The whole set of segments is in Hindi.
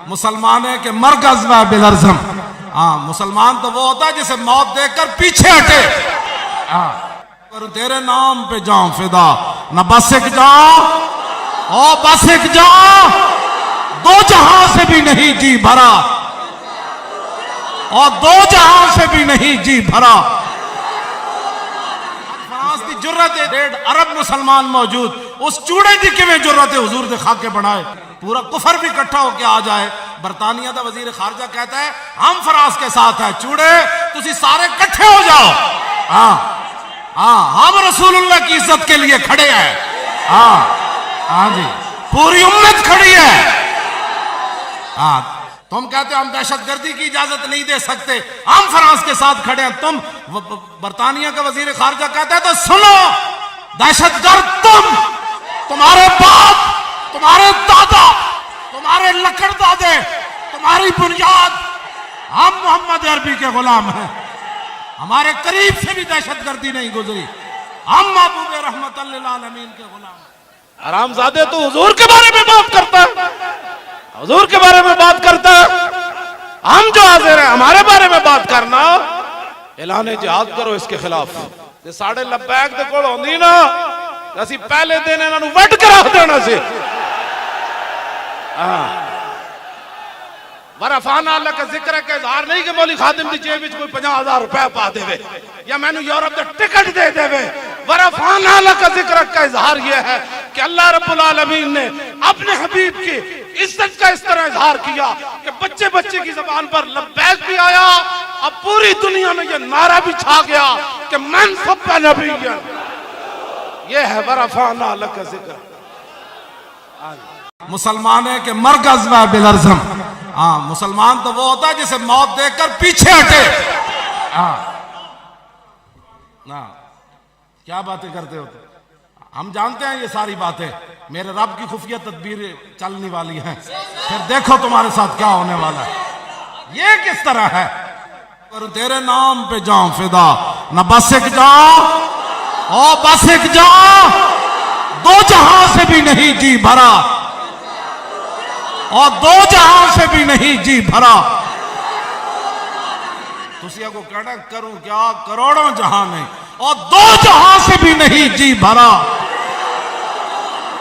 मुसलमान है कि मर गज़वा बिलर्ज़म। हाँ, मुसलमान तो वो होता है जिसे मौत देखकर पीछे हटे। हाँ, पर तेरे नाम पे जाऊं फिदा, न बस एक जाऊं ओ बस एक जाऊं, दो जहां से भी नहीं जी भरा, और दो जहां से भी नहीं जी भरा। फ्रांस की जुर्रत है, 1.5 अरब मुसलमान मौजूद, उस चूड़े की किवें जुर्रत है हुजूर दे खाके बनाए, पूरा कुफर भी इकट्ठा होके आ जाए। बरतानिया का वजीर खारजा कहता है हम फ्रांस के साथ है, चूड़े तुसी सारे इकट्ठे हो जाओ। हाँ हाँ, हम रसूलुल्लाह की इज्जत के लिए खड़े हैं। हाँ हाँ जी, पूरी उम्मत खड़ी है। हाँ, तुम कहते हो हम दहशतगर्दी की इजाजत नहीं दे सकते, हम फ्रांस के साथ खड़े हैं। तुम बरतानिया का वजीर खारजा कहता है तो सुनो, दहशतगर्द तुम, तुम्हारे बाप, तुम्हारे दादा, तुम्हारे लकड़दादे, तुम्हारी बुनियाद, हम मोहम्मद अरबी के गुलाम हैं। हमारे करीब से भी दहशतगर्दी नहीं गुजरी, हम महबूब रहमतुल लिल आलमीन के गुलाम। हरामजादे तो हुजूर के बारे में बात करता है, हुजूर के बारे में बात करता है। हम जो हाजिर हैं हमारे बारे में बात करना, ऐलान जिहाद करो इसके खिलाफ। ते साढ़े लब्बैक दे कोल होंदी ना, असी पहले दिन इन्हां नूं वड करा देना सी। वरफाना अल्लाह का जिक्र का इजहार नहीं कि मौली खादिम की जेब में कोई 50,000 रुपए पा देवे या मैनू यूरोप का टिकट दे देवे। वरफाना अल्लाह का जिक्र का इजहार यह है कि अल्लाह रब्बुल आलमीन ने अपने हबीब की इज्जत का इस तरह इजहार किया कि बच्चे बच्चे की जबान पर लब्बैक भी आया, अब पूरी दुनिया में यह नारा भी छा गया कि मन सब नबी। यह है वरफाना अल्लाह का जिक्र। मुसलमान है कि मर गज़वा बिलर्ज़म। हाँ, मुसलमान तो वो होता है जिसे मौत देखकर पीछे हटे। हाँ ना, क्या बातें करते हो? हम जानते हैं ये सारी बातें मेरे रब की खुफिया तदबीर चलने वाली हैं, फिर देखो तुम्हारे साथ क्या होने वाला है। ये किस तरह है? पर तेरे नाम पे जाऊं फिदा, न बस एक जाऊं ओ बस एक जाऊं, दो जहां से भी नहीं जी भरा, और दो जहां से भी नहीं जी भरा। तुसिया को कहना करूं क्या, करोड़ों जहां नहीं, और दो जहां से भी नहीं जी भरा,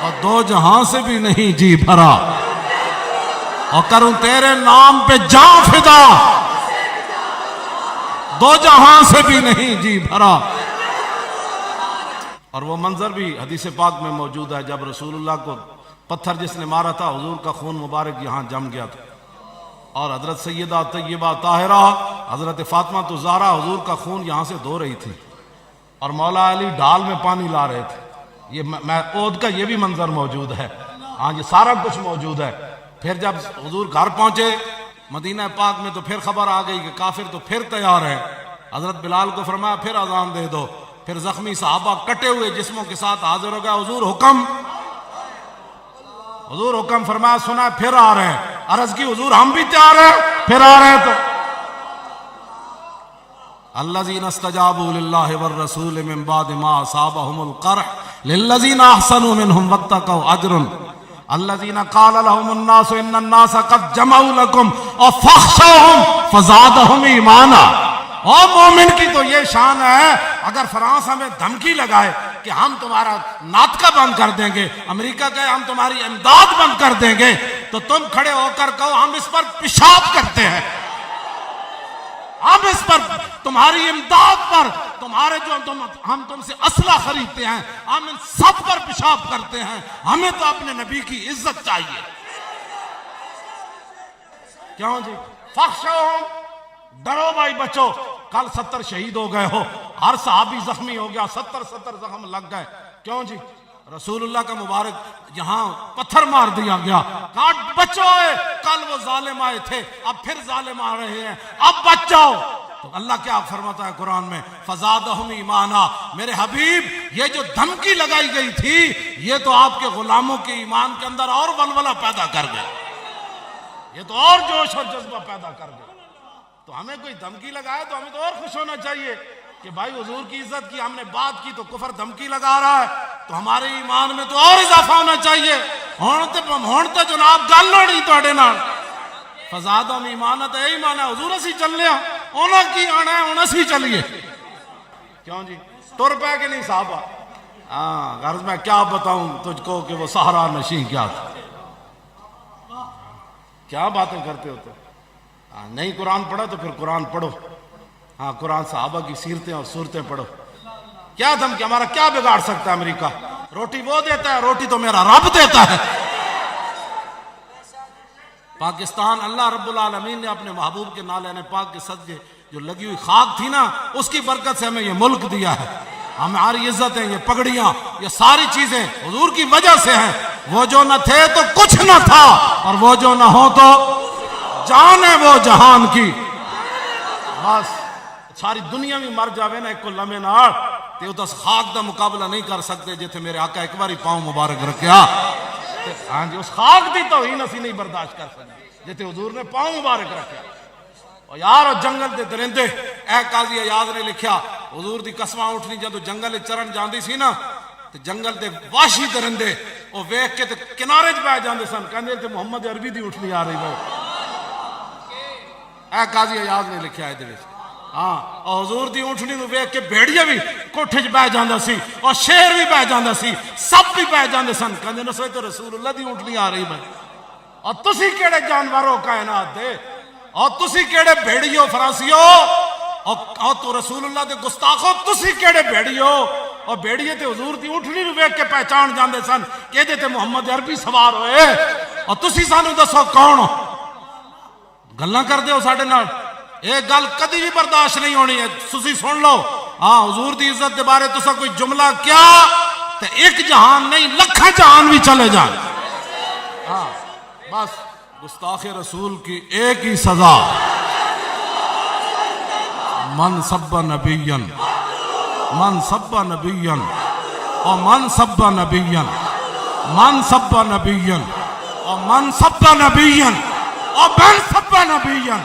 और दो जहां से भी नहीं जी भरा, और करूं तेरे नाम पे जाऊं फिदा, दो जहां से भी नहीं जी भरा। और वो मंजर भी हदीस पाक में मौजूद है, जब रसूलुल्लाह को पत्थर जिसने मारा था, हुजूर का खून मुबारक यहाँ जम गया था, और हजरत सैयदा तय्यबा ताहिरा हजरत फातिमा तो ज़हरा हुजूर का खून यहाँ से धो रही थी, और मौला अली ढाल में पानी ला रहे थे। ये मैं ओद का ये भी मंजर मौजूद है। हाँ, ये सारा कुछ मौजूद है। फिर जब हुजूर घर पहुंचे मदीना पाक में, तो फिर खबर आ गई कि काफिर तो फिर तैयार है। हजरत बिलाल को फरमाया फिर अजान दे दो। फिर जख्मी सहाबा कटे हुए जिस्मों के साथ हाजिर हो गया। हुजूर हुक्म, हुजूर हुक्म फरमाया, सुना फिर आ रहे हैं। अर्ज की हुजूर हम भी तैयार हैं, फिर आ रहे हैं। तो अल्लज़ीना इस्तजाबू लिल्लाहि वर रसूल मिन बाद मा असाबहुमुल क़रह लिल्लज़ीना अहसनु मिनहुम वत्तक़ौ अजरुन अल्लज़ीना क़ाला लहुमुन नासु इन्नन नासा क़द जमअू लकुम फख़शौहुम फ़ज़ादहुम ईमाना। और मोमिन की तो ये शान है, अगर फ्रांस हमें धमकी लगाए कि हम तुम्हारा नाटका बंद कर देंगे, अमेरिका कहे हम तुम्हारी इमदाद बंद कर देंगे, तो तुम खड़े होकर कहो हम इस पर पेशाब करते हैं, हम इस पर तुम्हारी इमदाद पर, तुम्हारे जो हम तुमसे असला खरीदते हैं, हम इन सब पर पेशाब करते हैं। हमें तो अपने नबी की इज्जत चाहिए। क्यों जी? फख्शौहुम, डरो भाई बचो। कल 70 शहीद हो गए हो, हर सहाबी जख्मी हो गया, 70 जख्म लग गए। क्यों जी? रसूलुल्लाह का मुबारक यहाँ पत्थर मार दिया गया। काट बचो, कल वो जालिम आए थे, अब फिर जालिम आ रहे हैं, अब बच जाओ। तो अल्लाह क्या फरमाता है कुरान में, फज़ादहुम ईमाना। मेरे हबीब, ये जो धमकी लगाई गई थी, ये तो आपके गुलामों के ईमान के अंदर और वलवला पैदा कर गए, ये तो और जोश और जज्बा पैदा कर गए। तो हमें कोई धमकी लगाए तो हमें तो और खुश होना चाहिए कि भाई हुजूर की इज्जत की हमने बात की, तो कुफर धमकी लगा रहा है, तो हमारे ईमान में तो और इजाफा होना चाहिए। होने तो जनाब गल होनी तुहाडे नाल, फजादम ईमानत है ईमान है हुजूर असी चल लिया उन्हें की आना है उन्हें असी चलिए क्यों जी तुर पै के नहीं साहब हाँ गर्ज मैं क्या बताऊं तुझको कि वो सहारा नशी क्या था क्या बातें करते हो तो हाँ नहीं कुरान पढ़ा तो फिर कुरान पढ़ो हाँ कुरान साहबा की सीरतें और सूरतें पढ़ो क्या धमकी हमारा क्या बिगाड़ सकता है अमेरिका रोटी वो देता है रोटी तो मेरा रब देता है पाकिस्तान अल्लाह रब्बुल आलमीन ने अपने महबूब के नाले ने पाक के सदके जो लगी हुई खाक थी ना उसकी बरकत से हमें ये मुल्क दिया है हमारी इज्जत है ये पगड़ियां ये सारी चीजें हुजूर की वजह से हैं वो जो न थे तो कुछ न था और वो जो न हो तो जान है वो जहान की बस सारी दुनिया भी मर जावे ना एक लम्हे नाल ते उस खाक का मुकाबला नहीं कर सकते जिथे मेरे आका एक बारी पांव मुबारक रखा हाँ जी उस खाक की तौहीन असी नहीं बर्दाश्त कर सकते जिथे हुजूर ने पांव मुबारक रखा और यार जंगल के दरिंदे ए काजी अयाज ने लिखा हुजूर की कसमां उठनी जदों जंगल चरण जाती सी ना तो जंगल के वाशी दरिंदे वो वेख के ते किनारे च पै जाते सन कहते थे मुहम्मद अरबी की उठनी आ रही है ए काजी अयाज ने लिखा ये हाँ और हुजूर की ऊँटनी वेख के भेड़िया भी कोठे च बह जाता सी और शेर भी बह जाता सी सब भी बह जाते सन कहते नसो तो रसूलुल्लाह की ऊँटनी आ रही मैं और तुसी केड़े जानवर हो कायनात दे और तुसी केड़े भेड़ियो फरासियो और तो रसूलुल्लाह के गुस्ताखो तुसी केड़े भेड़ियो और भेड़िए ते हुजूर की ऊँटनी वेख के पहचान जाते सन कहते थे मुहम्मद अरबी सवार होए और तुसी सानू दसो कौन हो गल्लां करदे हो साडे नाल ये गल कदी भी बर्दाश्त नहीं होनी है तुसी सुन लो हाँ हुजूर की इज्जत के बारे तुसा कोई जुमला क्या तो एक जहान नहीं लखा जहान भी चले जाए हाँ बस गुस्ताखे रसूल की एक ही सजा मन सब्बा नबियन और मन सब्बा नबियन और मन सब्बा नबियन और मन सब्बा नबियन और मन सब्बा नबियन और मन सब्बा नबियन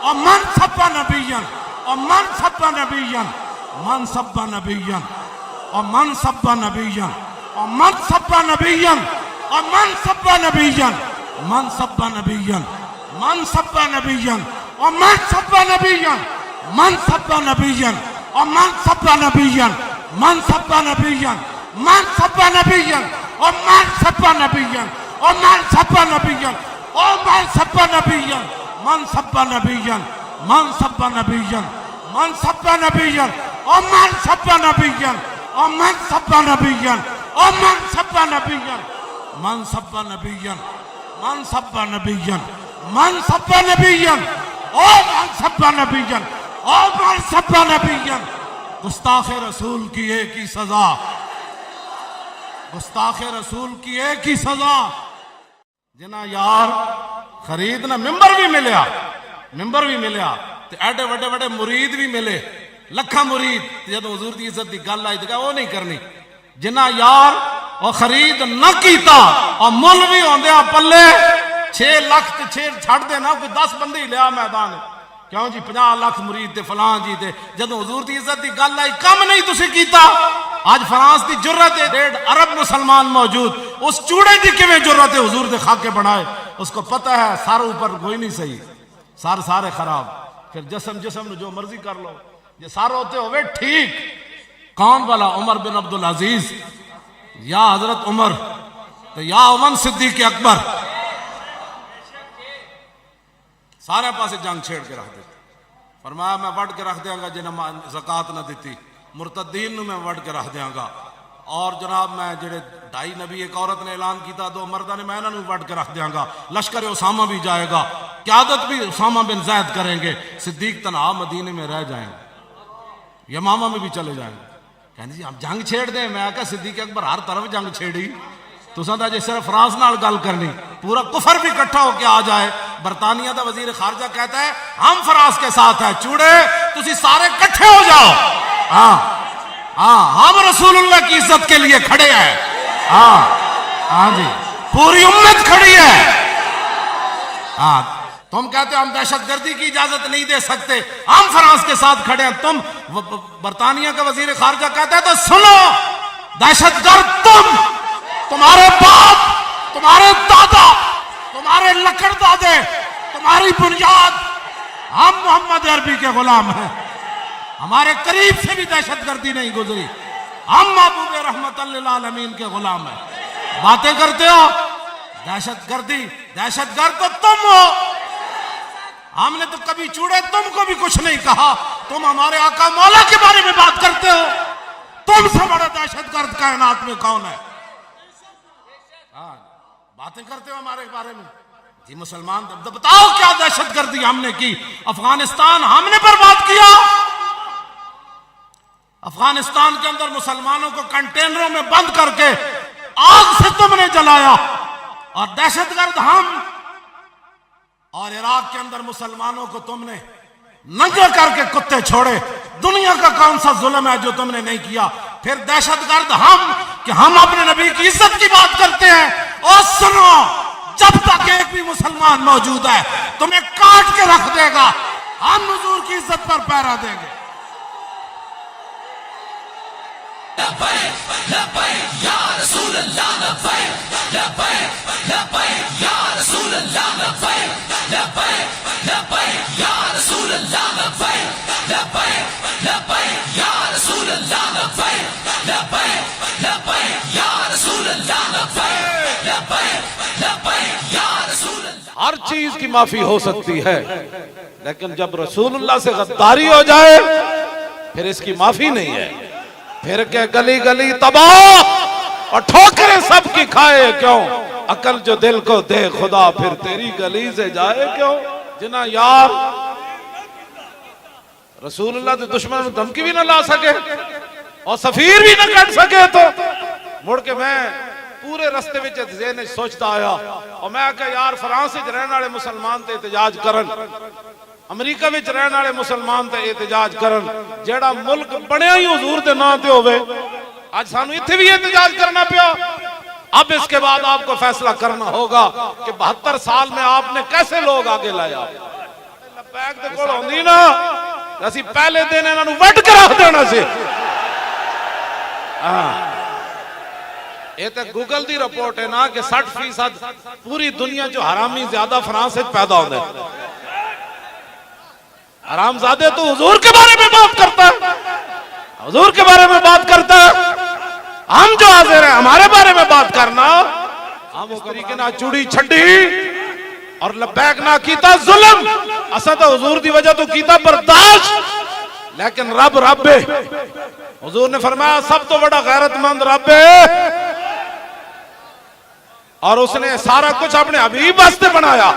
और मन सब्बा नबियन मन सब्बा नबियन और मन सब्बा नबियन और मन सब्बा नबियन और मन सब्बा नबियन मन सब्बा नबियन मन सब्बा नबियन और मन सब्बा नबियन मन सब्बा नबियन और मन सब्बा नबियन मन सब्बा नबियन मन सब्बा नबियन और मन सब्बा नबियन और मन सब्बा नबियन और मन सब्बा नबियन मन सब्बा नबियन मन सब्बा नबियन मन सब्बा नबियन और मन सब्बा नबियन और मन सब्बा नबियन और मन सब्बा नबियन मन सब्बा नबियन मन सब्बा नबियन मन सब्बा नबियन और मन सब्बा नबियन और मन सब्बा नबियन गुस्ताखे रसूल की एक ही सजा गुस्ताखे रसूल की एक ही सजा जिना यार खरीद ना मिंबर भी मिलया ते एडे वड्डे वड्डे मुरीद भी मिले लखा मुरीद जब हुजूर की इज्जत की गल आई तो वो नहीं करनी जिन्ना यार और खरीद न कीता और मुल भी होंदे पल्ले 6 लाख ते 6 छड़ देना कोई 10 बंदे ही लिया मैदान क्यों जी 50 लाख मुरीद ते फलां जी ते जब हुजूर की इज्जत की गल आई कम नहीं तुसी कीता आज फ्रांस की जुर्रत है 1.5 अरब मुसलमान मौजूद उस चूड़े की किवें जुर्रत है हुजूर के खाके बनाए उसको पता है सारे ऊपर कोई नहीं सही सारे खराब फिर जिसम जो मर्जी कर लो ये सारे होते होवे ठीक कौन वाला उमर बिन अब्दुल अजीज या हजरत उमर तो या उमर सिद्दीक अकबर सारे पासे जंग छेड़ के रख देते फरमाया मैं वट के रख देंगा जिन्हें ज़कात न दी मुर्तदीन मैं वट के रख देंगा और जनाब मैं जेडे 2.5 नबी एक औरत ने ऐलान किया 2 मर्दा ने मैं इन्होंने वट के रख देंगा लश्कर उसामा भी जाएगा क़यादत भी उसामा बिन ज़ैद करेंगे सिद्दीक तनहा मदीने में रह जाएंगे यमामा में भी चले जाएंगे कहने जी आप जंग छेड़ दें मैं क्या सिद्दीक अकबर हर तरफ जंग छेड़ी तुसा तो अजे सिर्फ फ्रांस नाल गल करनी पूरा कुफर भी इकट्ठा होकर आ जाए बरतानिया का वजीर खारजा कहता है हम फ्रांस के साथ है चूड़े तुसी सारे इकट्ठे हो जाओ हाँ हम रसूलुल्लाह की इज्जत के लिए खड़े हैं हाँ जी पूरी उम्मत खड़ी है हाँ तुम कहते हो हम दहशतगर्दी की इजाजत नहीं दे सकते हम फ्रांस के साथ खड़े हैं तुम बरतानिया का वजीर खारजा कहता है तो सुनो दहशतगर्द तुम्हारे बाप तुम्हारे दादा तुम्हारे लकड़ दादे तुम्हारी हमारी बुनियाद, हम मोहम्मद अरबी के गुलाम हैं। हमारे करीब से भी दहशतगर्दी नहीं गुजरी, हम महबूब रहमतुल लिल आलमीन के गुलाम हैं। बातें करते हो दहशतगर्दी, दहशतगर्द तो तुम हो। हमने तो कभी चूड़े तुमको भी कुछ नहीं कहा, तुम हमारे आका मौला के बारे में बात करते हो। तुमसे बड़ा दहशतगर्द कायनात में कौन है? बातें करते हो हमारे बारे में जी। मुसलमान तो बताओ क्या दहशतगर्दी हमने की? अफगानिस्तान हमने बर्बाद किया। अफगानिस्तान के अंदर मुसलमानों को कंटेनरों में बंद करके आग से तुमने जलाया, और दहशतगर्द हम। और इराक के अंदर मुसलमानों को तुमने नंगे करके कुत्ते छोड़े। दुनिया का कौन सा जुल्म है जो तुमने नहीं किया? फिर दहशतगर्द हम कि हम अपने नबी की इज्जत की बात करते हैं। और सुनो, जब तक एक भी मुसलमान मौजूद है तुम्हें काट के रख देगा। हम हुजूर की इज्जत पर पहरा देंगे। हर चीज की माफी हो सकती है, लेकिन जब रसूलुल्लाह से गद्दारी हो जाए फिर इसकी माफी नहीं है। फिर के गली गली तबाह और ठोकरें सबकी खाए क्यों? अकल जो दिल को दे खुदा फिर तेरी गली से जाए क्यों? जिना यार रसूलुल्लाह के दुश्मन धमकी भी ना ला सके और सफीर भी ना कट सके, तो मुड़ के मैं पूरे रस्ते में जेने सोचता आया और मैं कहा यार फ्रांस में रहने वाले मुसलमान ते एहतजाज करन, अमरीका में रहने वाले मुसलमान ते एहतजाज करन, जेड़ा मुल्क बनया ही हुजूर दे नाम ते होवे, आज सानू इत्थे भी एहतजाज करना पिया। अब इसके बाद आपको फैसला करना होगा कि 72 साल में आपने कैसे लोग आगे लाया। लब्बैक दे कोल होंदी ना, असी पहले दिन इन्हां नू वट के रख देना सी। ये तो गूगल की रिपोर्ट है ना कि 60% पूरी दुनिया जो हरामी ज्यादा फ्रांस में पैदा होते हैं। हरामजादे तो हुजूर के बारे में बात करता है, हुजूर के बारे में बात करता है। हम जो हाजिर है हमारे बारे में बात करना, हम उस तरीके ना चूड़ी छड़ी और लब्बैक ना कीता जुल्म। असा तो हुजूर की वजह तो कीता बर्दाश्त, लेकिन रब रब है। हुजूर ने फरमाया सब तो बड़ा गैरतमंद रब है, और उसने सारा कुछ अपने हबीब वास्ते बनाया।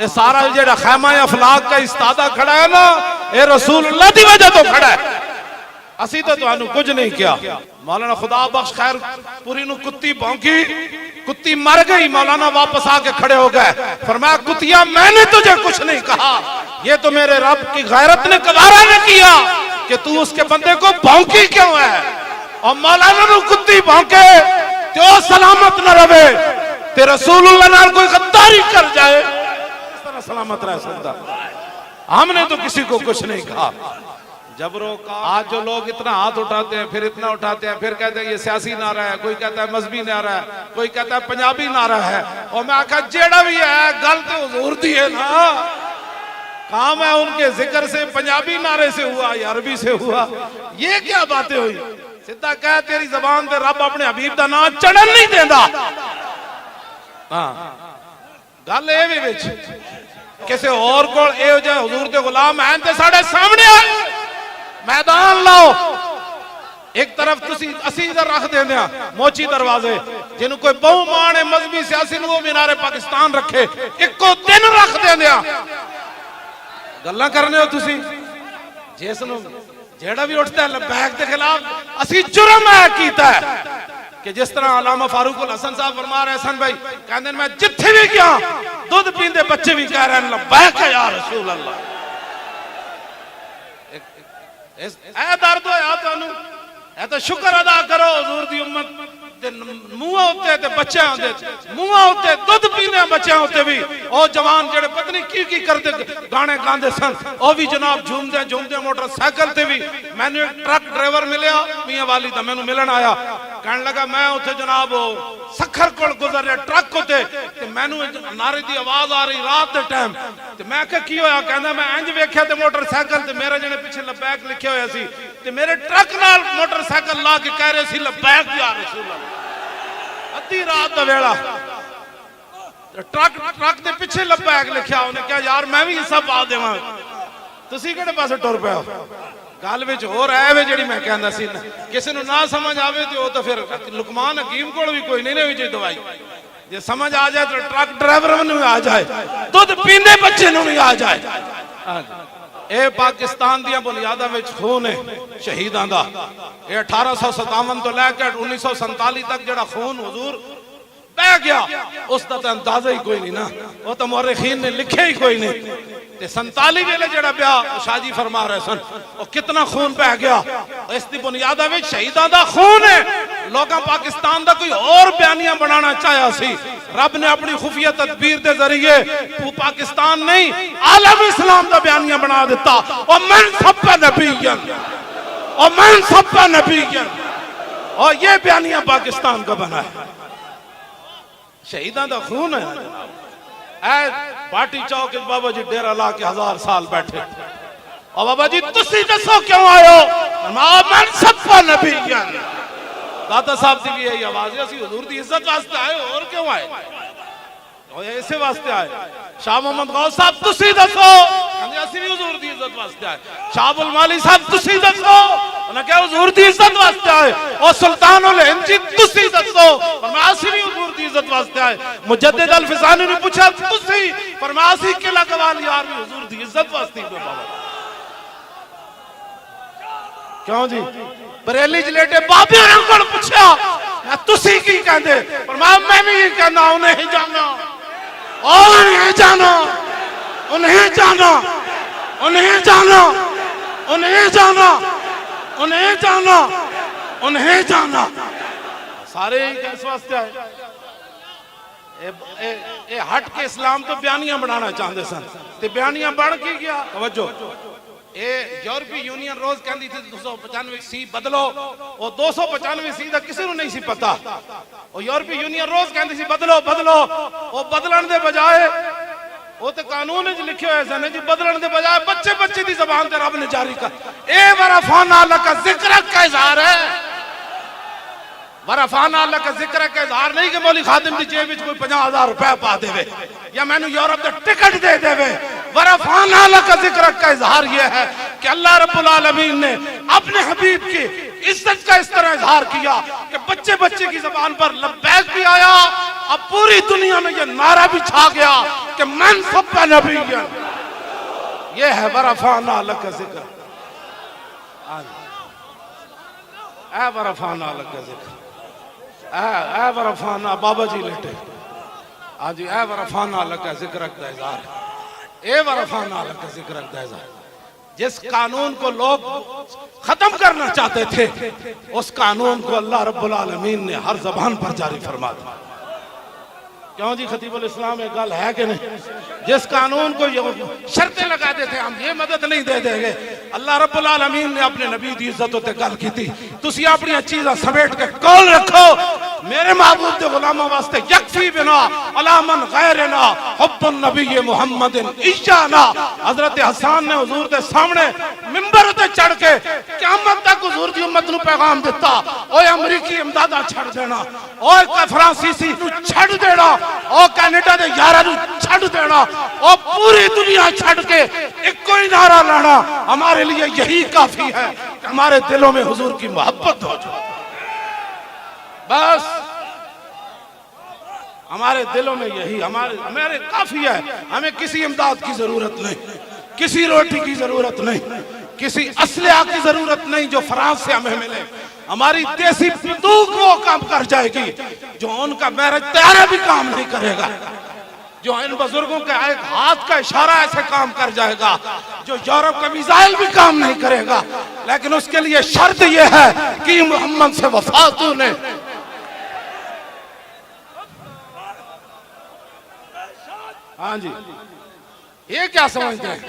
ये सारा जेड़ा खैमा अफलाक का इस्तादा खड़ा है ना, ये रसूलुल्लाह की वजह तो खड़ा है। असी तो तुहानू कुछ नहीं किया। मौलाना खुदा बख्श खैर पूरी नु कुत्ती भौंकी, कुत्ती मर गई, मौलाना वापस आके खड़े हो गए। फरमाया कुतिया मैंने तुझे कुछ नहीं कहा, ये तो मेरे रब की गैरत ने गवारा ने किया कि तू उसके बंदे को भौंकी क्यों है। और मौलाना नु कुत्ती भौंके तो सलामत न रहे, ते रसूलुल्लाह नाल कोई गद्दारी कर जाए इस तरह सलामत रह सकता। हमने तो किसी को कुछ नहीं कहा। जबरों का आज जो लोग इतना हाथ उठाते हैं, फिर इतना उठाते हैं, फिर कहते हैं ये सियासी नारा है, कोई कहता है मजहबी नारा है, कोई कहता है पंजाबी नारा है। और मैं आखा जेड़ा भी है गल तो हुजूर दी है ना, काम है उनके जिक्र से पंजाबी नारे से हुआ या अरबी से हुआ, ये क्या बातें हुई? सीधा कह तेरी जबान से रब अपने हबीब का नाम चढ़न नहीं देता। गल ये भी किसी और को हुजूर के गुलाम हैं ते साढ़े सामने आए, मैदान लाओ। एक तरफ तुसी असी इधर रख देंगे मोची दरवाजे, जिन्हों कोई बहु मान है मजहबी सियासी वो मीनारे पाकिस्तान रखे, इको दिन रख देंगे। गल्लां करने हो तुसी, जिसनों जेड़ा भी उठता है लब्बैक के खिलाफ असी जुर्म है कीता है। कि जिस तरह अल्लामा फारूक उल हसन साहब फरमा रहे हसन भाई कहते मैं जिथे भी गया दूध पींदे बच्चे भी कह रहे हैं लब्बैक है या रसूल अल्लाह। ए दर्द होया तुहानू, ए तो शुक्र अदा करो हुजूर दी उम्मत मूंह उत्ते ते बच्चे आंदे मूंह उत्ते दुध पीने बच्चे उत्ते भी ओ जवान जेड़े पता नहीं की करते गाने गांदे सन ओ भी जनाब झूमदे झूमदे मोटरसाइकिल ते भी मैंने एक ट्रक ड्राइवर मिलया मियां वाली दा मैनू मिलन आया कहने लगा मैं उत्थे जनाब सखर कोल गुजर रहा ट्रक उत्ते ते मैनू नारे दी आवाज आ रही रात दे टाइम ते मैं कहा की होया कहंदा मैं इंज वेख्या ते मोटरसाइकिल ते मेरे जने पीछे लबैक लिखे होया सी ते मेरे ट्रक नाल मोटरसाइकिल ला के कह रहे सी लबैक या रसूल अल्लाह अद्धी रात का वेला ट्रक के पिछे लबैक लिखा उन्हें क्या यार मैं भी हिस्सा पा देवां तुसी किहड़े पासे टुर पे हो गल विच हो रहा है जी मैं कहंदा सी किसी नूं ना समझ आवे तो तो फिर लुकमान हकीम कोल भी कोई नहीं लेनी चाहिए दवाई जे समझ आ जाए तो ट्रक ड्राइवर नूं आ जाए दुध पींदे बच्चे नूं आ जाए ए पाकिस्तान दियां बुनियादां विच खून है शहीदां दा ये 1857 तो लैके 1947 तक जेड़ा खून हुजूर बह गया उसका तो अंदाजा ही कोई नहीं ना वो तो मुअर्रिखीन ने लिखे ही कोई नहीं ते 47 वेले जेड़ा ब्याह शाजी फरमा रहे सन और कितना खून बह गया इस दी बुनियादां विच शहीदां दा खून है लोगां पाकिस्तान दा कोई और बयानिया बनाना चाहया सी रब ने अपनी खुफिया तदबीर के जरिए पाकिस्तान नहीं आलम इस्लाम का बयानिया बना दिता और मन सब नबीयन और मन सब नबीयन और ये बयानिया पाकिस्तान का बना है शहीदां दा खून है ऐ पार्टी चौक बाबा जी डेरा ला के 1000 साल बैठे और बाबा जी तुसी दसो क्यों आयो मन सब नबीयन दादा साहब की भी यही आवाज है असि हुजूर दी इज्जत वास्ते आए और क्यों आए और ऐसे वास्ते आए शाह मोहम्मद गौस साहब तुसी दसो कहंदे असि भी हुजूर दी इज्जत वास्ते आए शाहबुल माली साहब तुसी दसो उन्हें क्या हुजूर दी इज्जत वास्ते आए और सुल्तान उल हिंद जी तुसी दसो और मैं असि भी हुजूर दी इज्जत वास्ते आए मुजद्दिद अल फिसानी ने पूछा तुसी पर मैं असि के लगवाल यार भी हुजूर दी इज्जत वास्ते बाबा क्यों जी बरेली जलेटे बाबे को पूछा तुसी की कहंदे पर मैं भी कहना उन्हें जाना और उन्हें जाना उन्हें जाना उन्हें जाना उन्हें जाना उन्हें जाना उन्हें जाना सारे किस वास्ते आए ए हट के इस्लाम तो बयानिया बनाना चाहते सन ते बयानिया बन की गया तवज्जो ये यूरोपीय यूनियन रोज कहती थी 295 सी बदलो और 295 सी का किसी को नहीं सी पता और यूरोपीय यूनियन रोज कहती सी बदलो बदलो और बदलन के बजाय वो तो कानून लिखे हुए सन जी बदलन के बजाय बच्चे बच्चे की जबान से रब ने जारी कर ए वरफाना लका जिक्र का इजहार है वरफाना लका जिक्र का इजहार नहीं कि मौली खादिम की जेब में कोई 50,000 रुपए पा देवे या मैंने यूरोप का टिकट दे देवे वरफाना लका जिक्र का इजहार यह है कि अल्लाह रब्बुल आलमीन ने अपने हबीब की इज्जत का इस तरह इजहार किया कि बच्चे बच्चे की जबान पर लब्बैक भी आया अब पूरी दुनिया में यह नारा भी छा गया कि मन सब नबीयन ये है वरफाना लका जिक्र ए वरफाना लका जिक्र ए वरफाना बाबा जी लेटे आज ए वरफाना लका जिक्र का इजहार ए वरफाना लका जिक्र का इजहार जिस कानून को लोग खत्म करना चाहते थे उस कानून को अल्लाह रब्बुल आलमीन ने हर जबान पर जारी फरमा दिया क्यों जी खतीबुल इस्लाम एक गल है कि नहीं जिस कानून को शर्तें लगाते थे हम ये मदद नहीं दे देंगे अल्लाह रब्बुल आलमीन ने अपने नबी दी इज्जत उत्ते गल की थी तुसी अपनी चीज़ां समेट के कोल रखो मेरे महबूब दे गुलामां वास्ते यकफी बिना अला मन गैरना हुब्बुन नबी मुहम्मदिन इशाना हजरत हसन ने हुजूर दे सामने मिंबर ते चढ़ के क़यामत तक हुजूर दी उम्मत नु पैगाम दिता ओए अमरीकी इमदादा छड़ देना ओए फ्रांसीसी नु छड़ देना ओ कनाडा दे यारां नु छड़ देना ओ पूरी दुनिया छड़ के एक कोई नारा लाना हमारे लिए यही काफी है कि हमारे दिलों में हुजूर की मोहब्बत हो जाए बस हमारे दिलों में यही हमारे काफी है हमें किसी इमदाद की जरूरत नहीं किसी रोटी की जरूरत नहीं किसी असलहा की जरूरत नहीं जो फ्रांस से हमें मिले हमारी देसी बंदूक वो काम कर जाएगी जो उनका मैरिज तैयारा भी काम नहीं करेगा जो इन बुजुर्गों का एक हाथ का इशारा ऐसे काम कर जाएगा जो यूरोप का मिसाइल भी काम नहीं करेगा लेकिन उसके लिए शर्त यह है कि मोहम्मद से वफा तूने हाँ जी, ये क्या समझते हैं?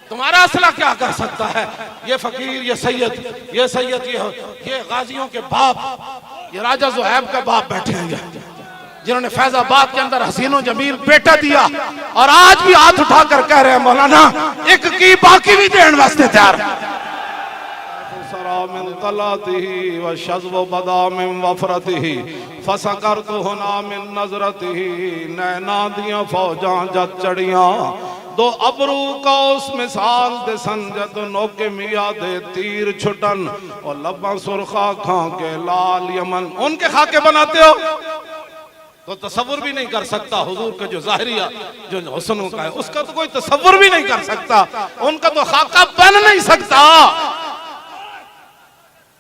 तुम्हारा असला क्या कर सकता है? ये फकीर, ये सैयद, ये गाजियों के बाप, ये राजा ज़ुहैब का बाप बैठे हैं जिन्होंने फैजाबाद के अंदर हसीनो जमील बेटा दिया, और आज भी हाथ उठाकर कह रहे हैं मौलाना एक की बाकी भी देने वास्ते तैयार। नैना दियां फौजां जद चढ़ियां दो अबरू का उस मिसाल दे संजत नौके मिया दे तीर छुटन और लब्बा सुरखा खां के लाल यमन। उनके खाके बनाते हो तो तसव्वुर भी नहीं कर सकता हुजूर का जो ज़ाहिरिया जो हुस्न का है उसका तो कोई तसव्वुर भी नहीं कर सकता, उनका तो खाका बन नहीं सकता।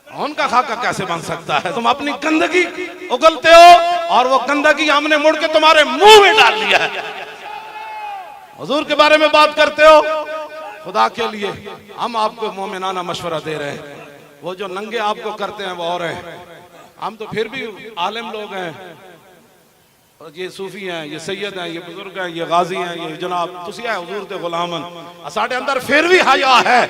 उनका खाका कैसे बन सकता है? तुम अपनी गंदगी उगलते हो और वो गंदगी हमने मुड़ के तुम्हारे मुंह में डाल लिया है। हुजूर के बारे में बात करते हो, खुदा के लिए हम आपको मोमिनाना मशवरा दे रहे हैं। वो जो नंगे आपको करते हैं वो और हैं, हम तो फिर भी आलिम लोग हैं, ये सूफी हैं, ये सैयद हैं, ये बुजुर्ग हैं, ये गाजी हैं, ये जनाब तुसी है हुजूर दे गुलामन। साडे अंदर फिर भी हया है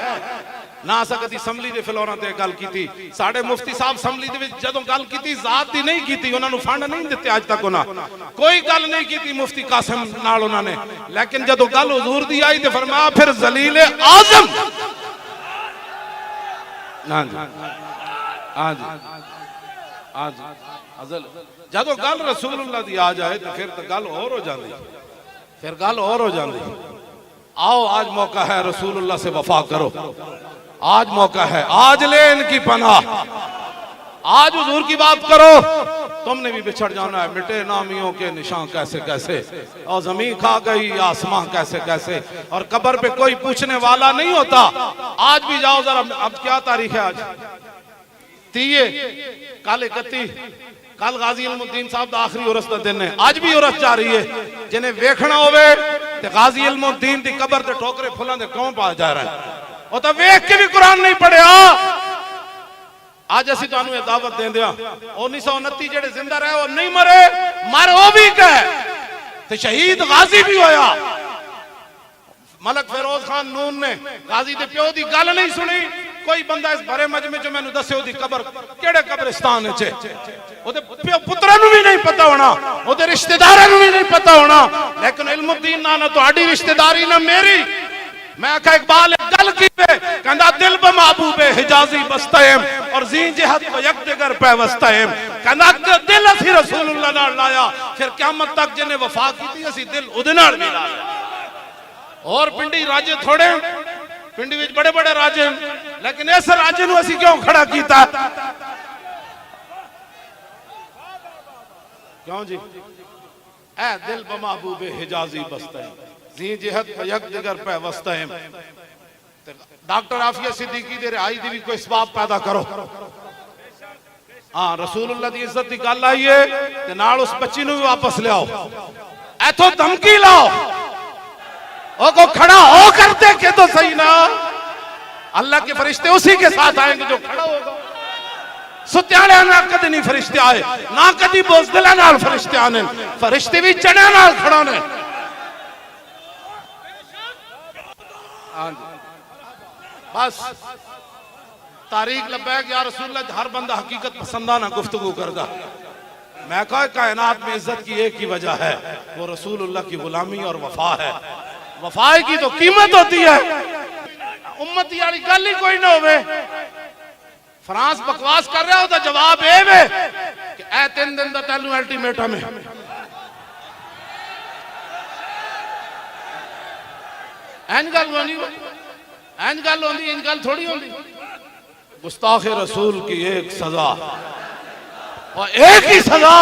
ना। असा कदी असैंबली दे फिलौरां ते गल कीती, साडे मुफ्ती साहब असैंबली दे विच जदों गल कीती जात दी नहीं कीती, उन्हां नूं फंड नहीं दित्ते अज तक, उन्हां कोई गल नहीं कीती मुफ्ती कासिम नाल उन्हां ने, लेकिन जदों गल हुजूर दी आई ते फरमाया फिर जलील आजम। हां जी, हां जी, हां जी, अजल जदों गल रसूलुल्लाह दी आ जाए तो फिर तो गल और हो जाती, फिर गल और हो जाती। आओ आज मौका है, रसूलुल्लाह से वफा करो, आज मौका है, आज ले इनकी पनाह, आज हुजूर की बात करो। तुमने भी बिछड़ जाना है, मिटे नामियों के निशान कैसे कैसे, और जमीन खा गई आसमां कैसे कैसे, और कब्र पे कोई पूछने वाला नहीं होता। आज भी जाओ जरा, अब क्या तारीख है आज? 30, कल 31, कल गाजी इल्मुद्दीन साहब का आखिरी उरस का दिन है। आज भी उरस जा रही है, जिन्हें वेखना होवे ते गाजी इल्मुद्दीन दी कब्र ते ठोकरे फुलां दे क्यों पा जा रहा है? वो तो वेख के भी कुरान नहीं पढ़िया। आज असी तुहानू दावत देंदे हां, 1929 जेड़े जिंदा रहे वो नहीं मरे, मर वो भी कह ते शहीद गाजी भी होया। मलक फिरोज खान नून ने गाजी दे प्यो दी गल नहीं सुनी। कोई बंदा इस भरे मजमे च मैनू दसे ओदी कब्र केड़े कब्रिस्तान च, ओदे पुत्रां नू भी नहीं पता होना, ओदे रिश्तेदारां नू भी नहीं पता होना, लेकिन इल्मुद्दीन ना तुहाडी रिश्तेदारी ना मेरी। मैं आखा इकबाल गल की कहंदा दिल ब महबूबे हिजाजी बस्ताएम और जी जिहद व यकदगर पैवस्ताएम। कहंदा दिल असी रसूलुल्लाह नाल लाया, फिर क़यामत तक जिन्हें वफा कीती असी दिल उहदे नाल भी लाया। और पिंडी राजे थोड़े, पिंडी विच बड़े बड़े राजे, लेकिन इस राजे नू असी क्यों खड़ा कीता? क्यों जी? ऐ दिल ब महबूबे हिजाजी बस्ताएम जी जिहद व यकदगर पैवस्ताएम। डॉक्टर आफिया सिद्दीकी दे रिहाई दी भी कोई सबब पैदा करो। हाँ, रसूलुल्लाह दी इज्जत दी गल आई है ते नाल उस बच्ची नू भी वापस ले आओ, इथों धमकी लाओ, ओ को खड़ा हो करते के तो सही ना। अल्लाह के फरिश्ते उसी के साथ आएंगे जो खड़ा होगा। सुत्याले ना कदी नहीं फरिश्ते आए, ना कदी बोझदिला नाल फरिश्ते आने, फरिश्ते भी चढ़े नाल खड़ा ने। बस तारीख लब्बैक या रसूलुल्लाह, हर बंदा हकीकत पसंदाना गुफ्तगू करदा। मैं कहा कायनात में इज्जत की एक ही वजह है, वो रसूलुल्लाह की गुलामी और वफा है। वफा की तो कीमत होती है। उम्मती वाली गल ही कोई ना होवे। फ्रांस बकवास कर रहा हो तो जवाब ए वे कि ए 3 दिन दा तैनू अल्टीमेटम है। इंज गल होनी, इंज गल होंदी, इंज गल थोड़ी होंदी। गुस्ताखे रसूल की एक सजा और एक ही सजा